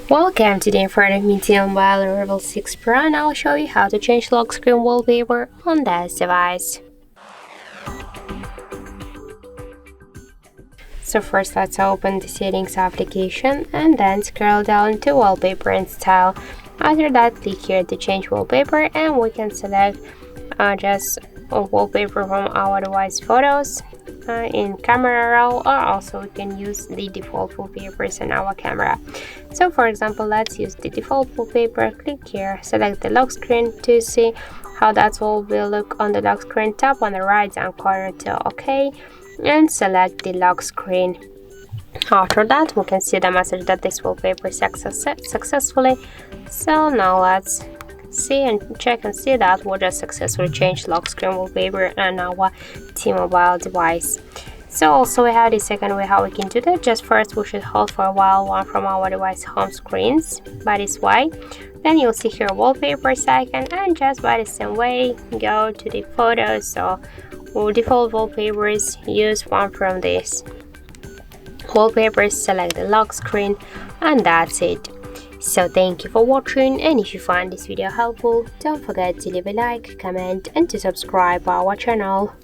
Welcome, today in front of me T-MOBILE Revvl 6 Pro, and I'll show you how to change lock screen wallpaper on this device. So first let's open the settings application and then scroll down to wallpaper and style. After that, click here to change wallpaper and we can select just a wallpaper from our device photos in camera roll, or also we can use the default wallpapers in our camera. So for example, let's use the default wallpaper. Click here, select the lock screen to see how that will look on the lock screen. Tap on the right down corner to OK and select the lock screen. After that, we can see the message that this wallpaper is successfully. So now let's see and check and see that we just successfully changed lock screen wallpaper on our T-Mobile device. So also we have the second way how we can do that. Just first we should hold for a while one from our device home screens by this way. Then you'll see here wallpapers icon, and just by the same way go to the photos. So default wallpapers, use one from this wallpapers, select the lock screen, and that's it. So thank you for watching, and if you find this video helpful, don't forget to leave a like, comment and to subscribe our channel.